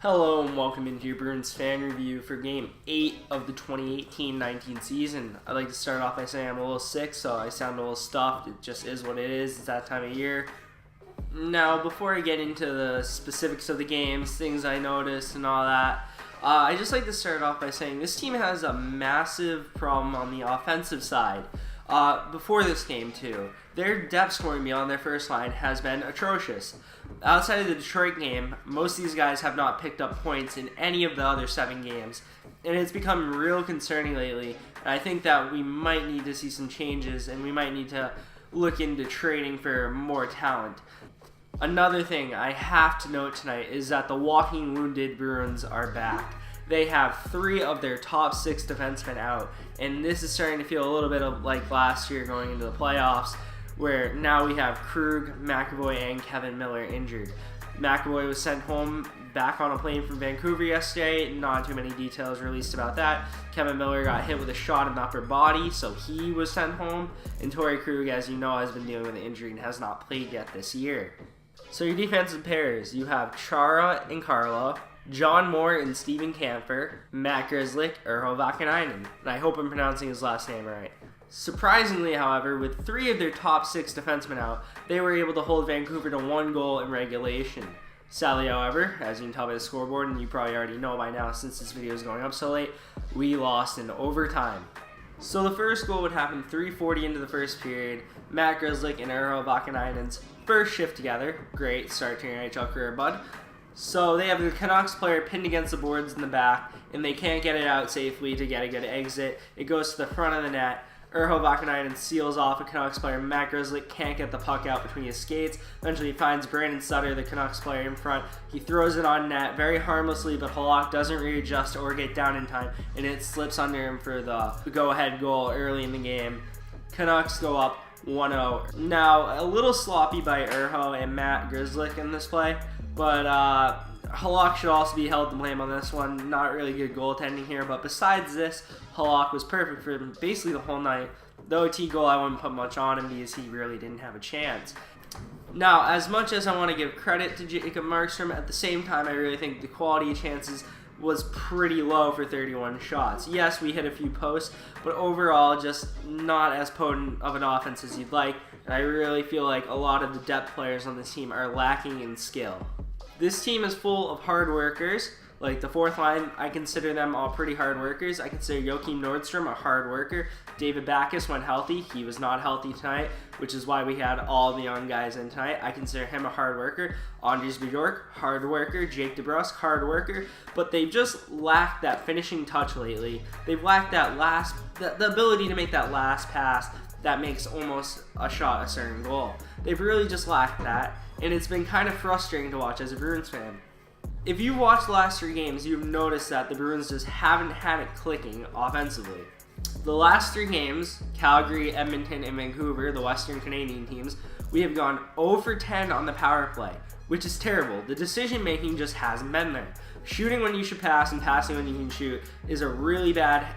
Hello and welcome into your Bruins fan review for Game 8 of the 2018-19 season. I'd like to start off by saying I'm a little sick, so I sound a little stuffed. It just is what it is. It's that time of year. Now, before I get into the specifics of the games, things I noticed and all that, I'd just like to start off by saying this team has a massive problem on the offensive side. Before this game, too. Their depth scoring beyond their first line has been atrocious. Outside of the Detroit game, most of these guys have not picked up points in any of the other 7 games, and it's become real concerning lately. And I think that we might need to see some changes, and we might need to look into trading for more talent. Another thing I have to note tonight is that the walking wounded Bruins are back. They have 3 of their top 6 defensemen out, and this is starting to feel a little bit like last year going into the playoffs, where now we have Krug, McAvoy, and Kevin Miller injured. McAvoy was sent home back on a plane from Vancouver yesterday. Not too many details released about that. Kevin Miller got hit with a shot in the upper body, so he was sent home. And Torrey Krug, as you know, has been dealing with an injury and has not played yet this year. So your defensive pairs, you have Chara and Carlo, John Moore and Steven Kampfer, Matt Grzelcyk, Urho Vakanainen. And I hope I'm pronouncing his last name right. Surprisingly, however, with 3 of their top 6 defensemen out, they were able to hold Vancouver to 1 goal in regulation. Sadly, however, as you can tell by the scoreboard, and you probably already know by now since this video is going up so late, we lost in overtime. So the first goal would happen 3:40 into the first period. Matt Grzelcyk and Urho Vakanainen's first shift together. Great start to your NHL career, bud. So they have the Canucks player pinned against the boards in the back, and they can't get it out safely to get a good exit. It goes to the front of the net. Urho Vakanainen seals off a Canucks player. Matt Grzelcyk can't get the puck out between his skates. Eventually he finds Brandon Sutter, the Canucks player, in front. He throws it on net very harmlessly, but Halak doesn't readjust or get down in time, and it slips under him for the go-ahead goal early in the game. Canucks go up 1-0. Now, a little sloppy by Urho and Matt Grzelcyk in this play, but Halak should also be held to blame on this one. Not really good goaltending here, but besides this, Halak was perfect for basically the whole night. The OT goal, I wouldn't put much on him because he really didn't have a chance. Now, as much as I want to give credit to Jacob Markstrom, at the same time, I really think the quality of chances was pretty low for 31 shots. Yes, we hit a few posts, but overall, just not as potent of an offense as you'd like. And I really feel like a lot of the depth players on this team are lacking in skill. This team is full of hard workers. Like the fourth line, I consider them all pretty hard workers. I consider Joakim Nordstrom a hard worker. David Backes, when healthy, he was not healthy tonight, which is why we had all the young guys in tonight. I consider him a hard worker. Andres Bjork, hard worker. Jake DeBrusk, hard worker. But they've just lacked that finishing touch lately. They've lacked that the ability to make that last pass that makes almost a shot a certain goal. They've really just lacked that, and it's been kind of frustrating to watch as a Bruins fan. If you watched the last 3 games, you've noticed that the Bruins just haven't had it clicking offensively. The last 3 games, Calgary, Edmonton, and Vancouver, the Western Canadian teams, we have gone 0 for 10 on the power play, which is terrible. The decision making just hasn't been there. Shooting when you should pass and passing when you can shoot is a really bad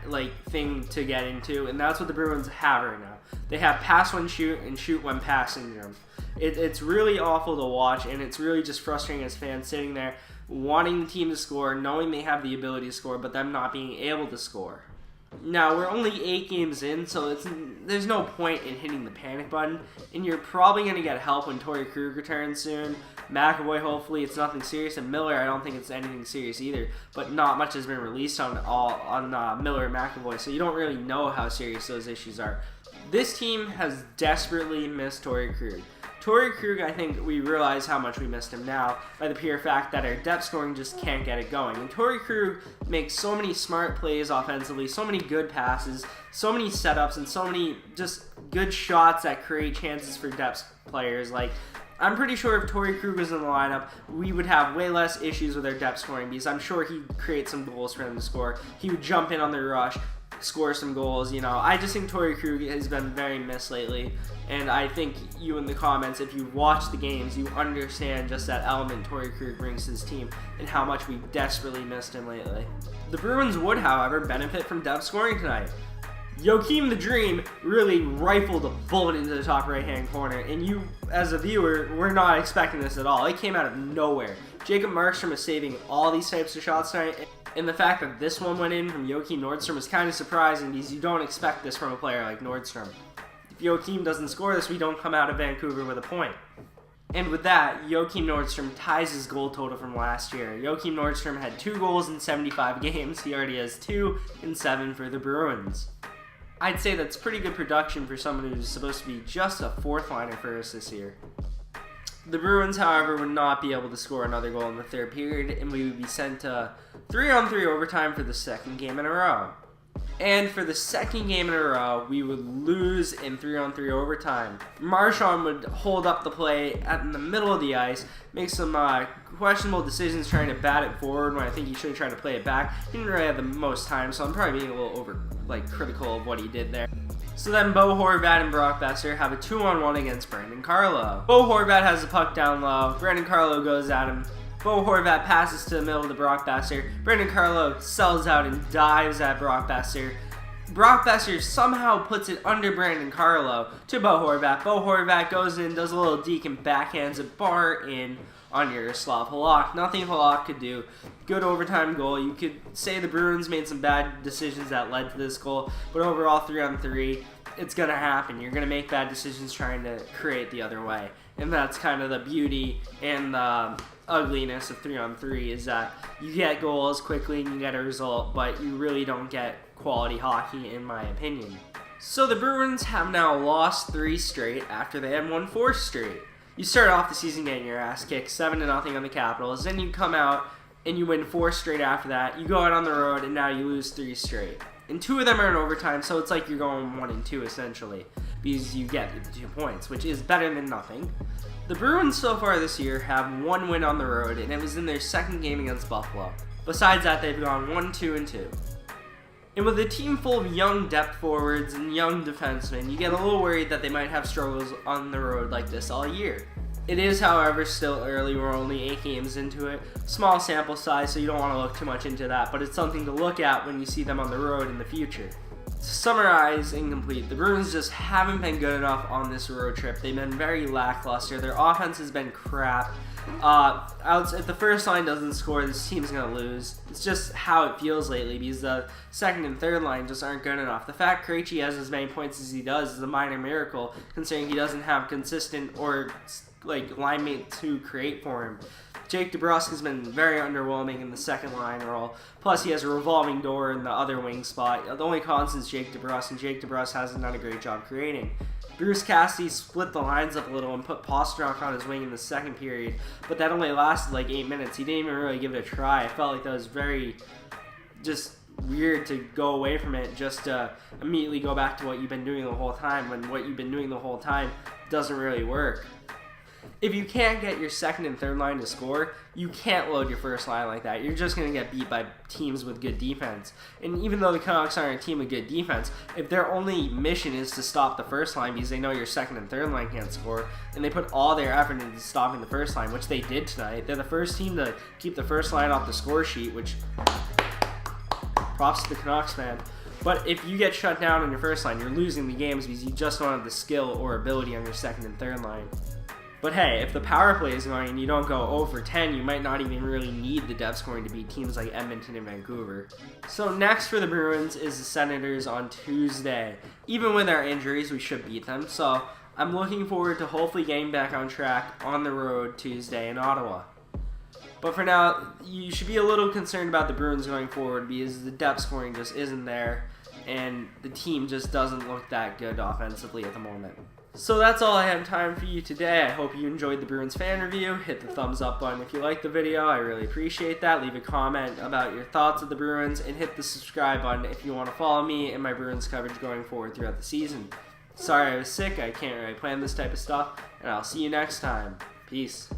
thing to get into, and that's what the Bruins have right now. They have pass when shoot and shoot when pass syndrome. It's really awful to watch, and it's really just frustrating as fans sitting there wanting the team to score, knowing they have the ability to score, but them not being able to score. Now, we're only 8 games in, so there's no point in hitting the panic button, and you're probably going to get help when Torrey Krug returns soon. McAvoy, hopefully it's nothing serious, and Miller, I don't think it's anything serious either, but not much has been released on Miller and McAvoy, so you don't really know how serious those issues are. This team has desperately missed Torrey Krug. Torrey Krug, I think we realize how much we missed him now by the pure fact that our depth scoring just can't get it going. And Torrey Krug makes so many smart plays offensively, so many good passes, so many setups, and so many just good shots that create chances for depth players. I'm pretty sure if Torrey Krug was in the lineup, we would have way less issues with our depth scoring because I'm sure he'd create some goals for them to score. He would jump in on the rush, score some goals. I just think Torrey Krug has been very missed lately, and I think you in the comments, if you watch the games, you understand just that element Torrey Krug brings to his team and how much we desperately missed him lately. The Bruins would, however, benefit from depth scoring tonight. Joachim the Dream really rifled a bullet into the top right-hand corner, and you, as a viewer, were not expecting this at all. It came out of nowhere. Jacob Markstrom is saving all these types of shots tonight, and the fact that this one went in from Joachim Nordstrom is kind of surprising because you don't expect this from a player like Nordstrom. If Joachim doesn't score this, we don't come out of Vancouver with a point. And with that, Joachim Nordstrom ties his goal total from last year. Joachim Nordstrom had 2 goals in 75 games. He already has 2 in 7 for the Bruins. I'd say that's pretty good production for someone who's supposed to be just a 4th liner for us this year. The Bruins, however, would not be able to score another goal in the 3rd period, and we would be sent to 3-on-3 overtime for the 2nd game in a row. And for the 2nd game in a row, we would lose in 3-on-3 overtime. Marchand would hold up the play in the middle of the ice, make some questionable decisions trying to bat it forward when I think he should have tried to play it back. He didn't really have the most time, so I'm probably being a little critical of what he did there. So then Bo Horvat and Brock Besser have a 2-on-1 against Brandon Carlo. Bo Horvat has the puck down low. Brandon Carlo goes at him. Bo Horvat passes to the middle to Brock Besser. Brandon Carlo sells out and dives at Brock Besser. Brock Besser somehow puts it under Brandon Carlo to Bo Horvat. Bo Horvat goes in, does a little deke, and backhands a bar in on Yaroslav Halak. Nothing Halak could do. Good overtime goal. You could say the Bruins made some bad decisions that led to this goal, but overall 3-on-3, it's going to happen. You're going to make bad decisions trying to create the other way. And that's kind of the beauty and the ugliness of 3-on-3 is that you get goals quickly and you get a result, but you really don't get quality hockey in my opinion. So the Bruins have now lost 3 straight after they had won 4 straight. You start off the season getting your ass kicked 7-0 on the Capitals, then you come out and you win 4 straight after that. You go out on the road and now you lose 3 straight. And 2 of them are in overtime, so it's like you're going 1-2 essentially, because you get the 2 points, which is better than nothing. The Bruins so far this year have 1 win on the road, and it was in their 2nd game against Buffalo. Besides that, they've gone 1-2-2. And with a team full of young depth forwards and young defensemen, you get a little worried that they might have struggles on the road like this all year. It is, however, still early. We're only 8 games into it. Small sample size, so you don't want to look too much into that, but it's something to look at when you see them on the road in the future. To summarize and complete, the Bruins just haven't been good enough on this road trip. They've been very lackluster. Their offense has been crap. If the first line doesn't score, this team's going to lose. It's just how it feels lately because the 2nd and 3rd line just aren't good enough. The fact Krejci has as many points as he does is a minor miracle, considering he doesn't have consistent or line mates who create for him. Jake DeBrusk has been very underwhelming in the 2nd line role. Plus, he has a revolving door in the other wing spot. The only constant is Jake DeBrusk, and Jake DeBrusk hasn't done a great job creating. Bruce Cassidy split the lines up a little and put Pastrnak on his wing in the 2nd period, but that only lasted 8 minutes. He didn't even really give it a try. I felt like that was very just weird to go away from it just to immediately go back to what you've been doing the whole time when what you've been doing the whole time doesn't really work. If you can't get your 2nd and 3rd line to score, you can't load your 1st line like that. You're just going to get beat by teams with good defense. And even though the Canucks aren't a team with good defense, if their only mission is to stop the 1st line because they know your 2nd and 3rd line can't score, and they put all their effort into stopping the 1st line, which they did tonight. They're the first team to keep the 1st line off the score sheet, which props to the Canucks, man. But if you get shut down on your 1st line, you're losing the games because you just don't have the skill or ability on your 2nd and 3rd line. But hey, if the power play is going and you don't go 0 for 10, you might not even really need the depth scoring to beat teams like Edmonton and Vancouver. So next for the Bruins is the Senators on Tuesday. Even with our injuries, we should beat them. So I'm looking forward to hopefully getting back on track on the road Tuesday in Ottawa. But for now, you should be a little concerned about the Bruins going forward because the depth scoring just isn't there and the team just doesn't look that good offensively at the moment. So that's all I have time for you today. I hope you enjoyed the Bruins fan review. Hit the thumbs up button if you liked the video. I really appreciate that. Leave a comment about your thoughts of the Bruins and hit the subscribe button if you want to follow me and my Bruins coverage going forward throughout the season. Sorry I was sick. I can't really plan this type of stuff. And I'll see you next time. Peace.